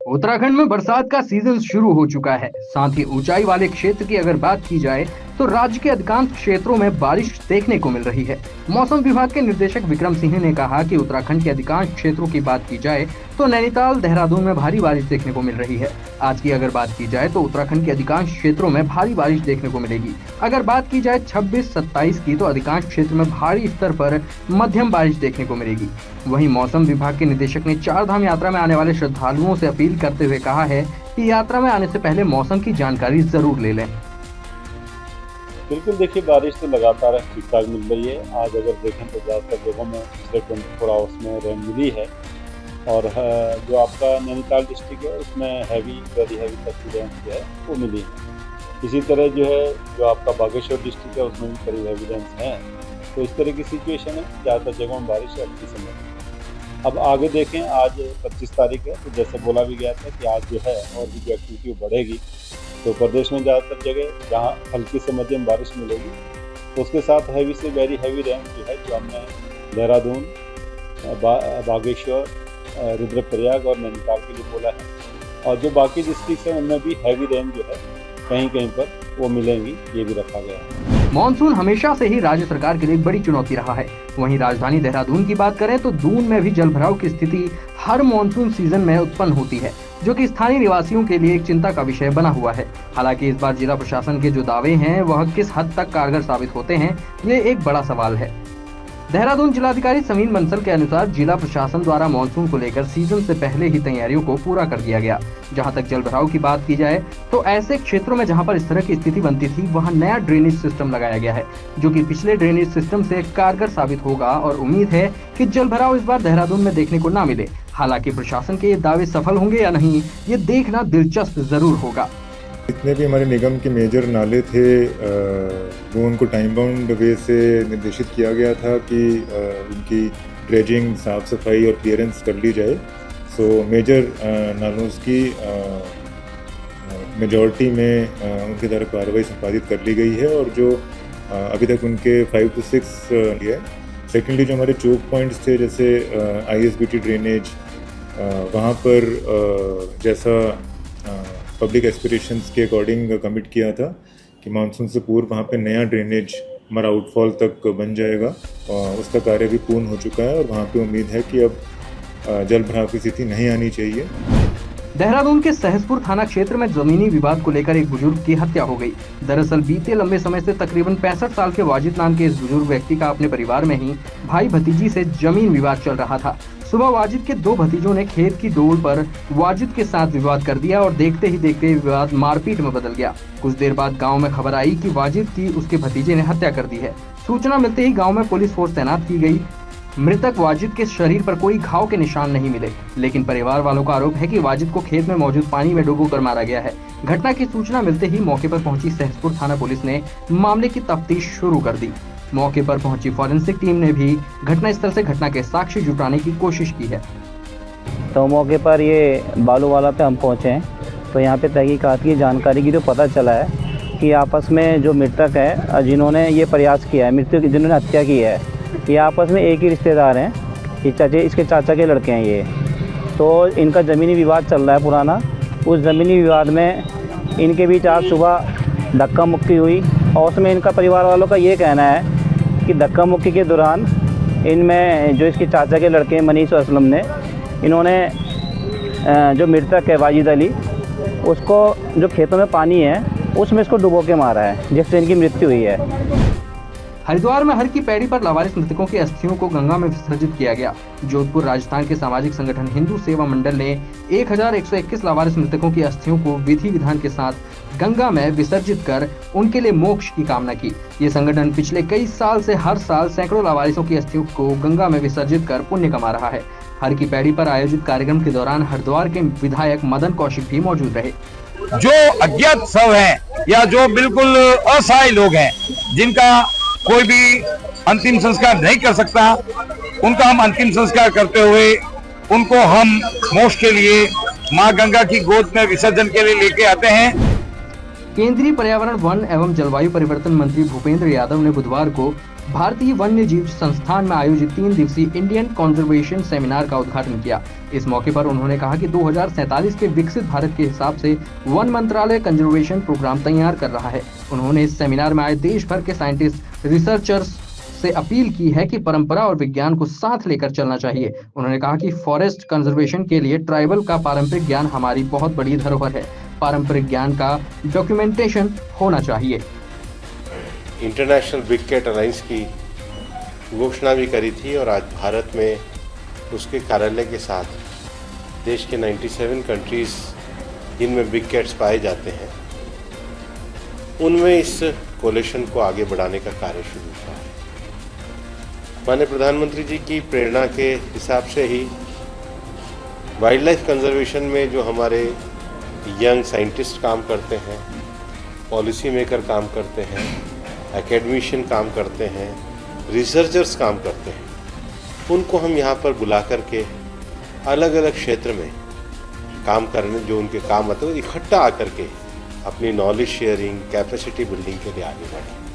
उत्तराखंड में बरसात का सीजन शुरू हो चुका है। साथ ही ऊंचाई वाले क्षेत्र की अगर बात की जाए तो राज्य के अधिकांश क्षेत्रों में बारिश देखने को मिल रही है। मौसम विभाग के निदेशक विक्रम सिंह ने कहा कि उत्तराखंड के अधिकांश क्षेत्रों की बात की जाए तो नैनीताल, देहरादून में भारी बारिश देखने को मिल रही है। आज की अगर बात की जाए तो उत्तराखंड के अधिकांश क्षेत्रों में भारी बारिश देखने को मिलेगी। अगर बात की जाए 26-27 की तो अधिकांश क्षेत्र में भारी स्तर पर मध्यम बारिश देखने को मिलेगी। वहीं मौसम विभाग के निदेशक ने चार धाम यात्रा में आने वाले श्रद्धालुओं से अपील करते हुए कहा है कि यात्रा में आने से पहले मौसम की जानकारी जरूर ले लें। बिल्कुल, देखिए बारिश तो लगातार ठीक ठाक मिल रही है। आज अगर देखें तो ज़्यादातर जगहों में पिछले 24 आवर्स में रेन मिली है और जो आपका नैनीताल डिस्ट्रिक्ट है उसमें वेरी हैवी तक की रेन जो है वो मिली है। इसी तरह जो आपका बागेश्वर डिस्ट्रिक्ट है उसमें भी करीब हैवी रेंस हैं। तो इस तरह की सिचुएशन है, ज़्यादातर जगहों में बारिश है अच्छी समय। अब आगे देखें, आज 25 तारीख है तो जैसे बोला भी गया था कि आज जो है और भी जो एक्टिविटी बढ़ेगी। तो प्रदेश में ज़्यादातर जगह जहाँ हल्की से मध्यम बारिश मिलेगी तो उसके साथ हैवी से वेरी हैवी रेन जो है जो हमने देहरादून, बागेश्वर, रुद्रप्रयाग और नैनीताल के लिए बोला है। और जो बाकी डिस्ट्रिक्ट हैं उनमें भी हैवी रेन जो है कहीं कहीं पर वो मिलेंगी, ये भी रखा गया है। मॉनसून हमेशा से ही राज्य सरकार के लिए बड़ी चुनौती रहा है। वहीं राजधानी देहरादून की बात करें तो दून में भी जलभराव की स्थिति हर मॉनसून सीजन में उत्पन्न होती है, जो कि स्थानीय निवासियों के लिए एक चिंता का विषय बना हुआ है। हालांकि इस बार जिला प्रशासन के जो दावे हैं वह किस हद तक कारगर साबित होते हैं, ये एक बड़ा सवाल है। देहरादून जिलाधिकारी समीन बंसल के अनुसार जिला प्रशासन द्वारा मानसून को लेकर सीजन से पहले ही तैयारियों को पूरा कर दिया गया। जहां तक जलभराव की बात की जाए तो ऐसे क्षेत्रों में जहां पर इस तरह की स्थिति बनती थी वहां नया ड्रेनेज सिस्टम लगाया गया है, जो कि पिछले ड्रेनेज सिस्टम से कारगर साबित होगा और उम्मीद है कि जलभराव इस बार देहरादून में देखने को न मिले। हालांकि प्रशासन के ये दावे सफल होंगे या नहीं, ये देखना दिलचस्प जरूर होगा। जितने भी हमारे निगम के मेजर नाले थे वो उनको टाइम बाउंड वे से निर्देशित किया गया था कि उनकी ड्रेजिंग, साफ़ सफाई और क्लियरेंस कर ली जाए। सो मेजर नालों की मेजॉरिटी में उनके द्वारा कार्रवाई संपादित कर ली गई है और जो अभी तक उनके 5 to 6 है। सेकेंडली जो हमारे चोक पॉइंट्स थे जैसे ISBT ड्रेनेज, वहाँ पर जैसा पब्लिक एस्पिरेशंस के अकॉर्डिंग कमिट किया था कि मानसून से पूर्व वहाँ पे नया ड्रेनेज हमारा आउटफॉल तक बन जाएगा और उसका कार्य भी पूर्ण हो चुका है और वहाँ पे उम्मीद है कि अब जल भराव की स्थिति नहीं आनी चाहिए। देहरादून के सहसपुर थाना क्षेत्र में जमीनी विवाद को लेकर एक बुजुर्ग की हत्या हो गई। दरअसल बीते लंबे समय से तकरीबन 65 साल के वाजिद नाम के इस बुजुर्ग व्यक्ति का अपने परिवार में ही भाई भतीजी से जमीन विवाद चल रहा था। सुबह वाजिद के 2 भतीजों ने खेत की डोल पर वाजिद के साथ विवाद कर दिया और देखते ही देखते विवाद मारपीट में बदल गया। कुछ देर बाद गाँव में खबर आई कि वाजिद की उसके भतीजे ने हत्या कर दी है। सूचना मिलते ही गाँव में पुलिस फोर्स तैनात की गयी। मृतक वाजिद के शरीर पर कोई घाव के निशान नहीं मिले, लेकिन परिवार वालों का आरोप है कि वाजिद को खेत में मौजूद पानी में डुबोकर मारा गया है। घटना की सूचना मिलते ही मौके पर पहुंची सहसपुर थाना पुलिस ने मामले की तफ्तीश शुरू कर दी। मौके पर पहुंची फॉरेंसिक टीम ने भी घटनास्थल से घटना के साक्ष्य जुटाने की कोशिश की है। तो मौके पर ये बालूवाला पे हम पहुंचे हैं, तो यहाँ पे तहकीकात की जानकारी की जो पता चला है कि आपस में जो मृतक है जिन्होंने ये प्रयास किया है, मृतक जिन्होंने हत्या की है, ये आपस में एक ही रिश्तेदार हैं। ये इसके चाचा के लड़के हैं ये। तो इनका ज़मीनी विवाद चल रहा है पुराना। उस ज़मीनी विवाद में इनके बीच आज सुबह धक्का मुक्की हुई और उसमें इनका परिवार वालों का ये कहना है कि धक्का मुक्की के दौरान इनमें जो इसके चाचा के लड़के मनीष और असलम ने, इन्होंने जो मृतक है वाजिद अली, उसको जो खेतों में पानी है उसमें इसको डुबो के मारा है, जिससे इनकी मृत्यु हुई है। हरिद्वार में हर की पैड़ी पर लावारिस मृतकों की अस्थियों को गंगा में विसर्जित किया गया। जोधपुर राजस्थान के सामाजिक संगठन हिंदू सेवा मंडल ने 1121 लावारिस मृतकों की अस्थियों को विधि विधान के साथ गंगा में विसर्जित कर उनके लिए मोक्ष की कामना की। ये संगठन पिछले कई साल से हर साल सैकड़ों लावारिसों की अस्थियों को गंगा में विसर्जित कर पुण्य कमा रहा है। हर की पैड़ी पर आयोजित कार्यक्रम के दौरान हरिद्वार के विधायक मदन कौशिक भी मौजूद रहे। जो अज्ञात शव हैं या जो बिल्कुल असहाय लोग हैं, जिनका कोई भी अंतिम संस्कार नहीं कर सकता, उनका हम अंतिम संस्कार करते हुए उनको हम मोक्ष के लिए मां गंगा की गोद में विसर्जन के लिए लेके आते हैं। केंद्रीय पर्यावरण, वन एवं जलवायु परिवर्तन मंत्री भूपेंद्र यादव ने बुधवार को भारतीय वन्य जीव संस्थान में आयोजित 3 दिवसीय इंडियन कंजर्वेशन सेमिनार का उद्घाटन किया। इस मौके पर उन्होंने कहा कि 2047 के विकसित भारत के हिसाब से वन मंत्रालय कंजर्वेशन प्रोग्राम तैयार कर रहा है। उन्होंने इस सेमिनार में आए देश भर के साइंटिस्ट, रिसर्चर्स से अपील की है कि परंपरा और विज्ञान को साथ लेकर चलना चाहिए। उन्होंने कहा कि फॉरेस्ट कंजर्वेशन के लिए ट्राइबल का पारंपरिक ज्ञान हमारी बहुत बड़ी धरोहर है। पारंपरिक ज्ञान का डॉक्यूमेंटेशन होना चाहिए। इंटरनेशनल बिग कैट अलायंस की घोषणा भी करी थी और आज भारत में उसके कार्यालय के साथ देश के 97 कंट्रीज़ जिनमें बिग कैट्स पाए जाते हैं उनमें इस कोलेशन को आगे बढ़ाने का कार्य शुरू हुआ है। माननीय प्रधानमंत्री जी की प्रेरणा के हिसाब से ही वाइल्ड लाइफ कंजर्वेशन में जो हमारे यंग साइंटिस्ट काम करते हैं, पॉलिसी मेकर काम करते हैं, एकेडमिशियन काम करते हैं, रिसर्चर्स काम करते हैं, उनको हम यहाँ पर बुला करके अलग अलग क्षेत्र में काम करने जो उनके काम आते हैं इकट्ठा आकर के अपनी नॉलेज शेयरिंग, कैपेसिटी बिल्डिंग के लिए आगे बढ़ें।